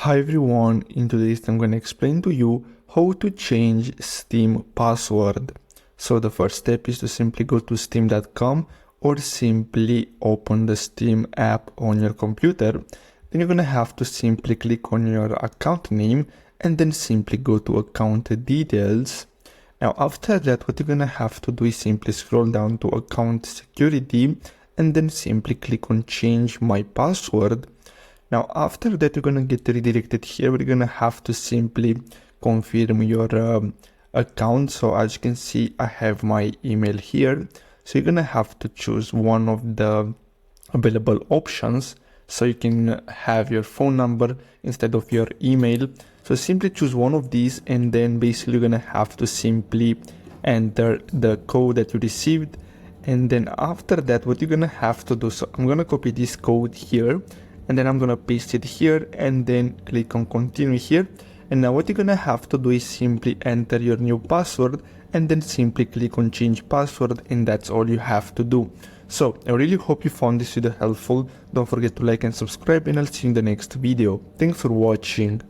Hi everyone, in today's I'm going to explain to you how to change Steam password. So the first step is to simply go to steam.com or simply open the Steam app on your computer. Then you're going to have to simply click on your account name and then simply go to account details. Now after that, what you're going to have to do is simply scroll down to account security and then simply click on change my password. Now after that, you're gonna get redirected here. We're gonna have to simply confirm your account. So as you can see, I have my email here. So you're gonna have to choose one of the available options. So you can have your phone number instead of your email. So simply choose one of these, and then basically you're gonna have to simply enter the code that you received. And then after that, what you're gonna have to do, so I'm gonna copy this code here, and then I'm gonna paste it here and then click on continue here. And now what you're gonna have to do is simply enter your new password and then simply click on change password, and that's all you have to do. So I really hope you found this video helpful. Don't forget to like and subscribe, and I'll see you in the next video. Thanks for watching.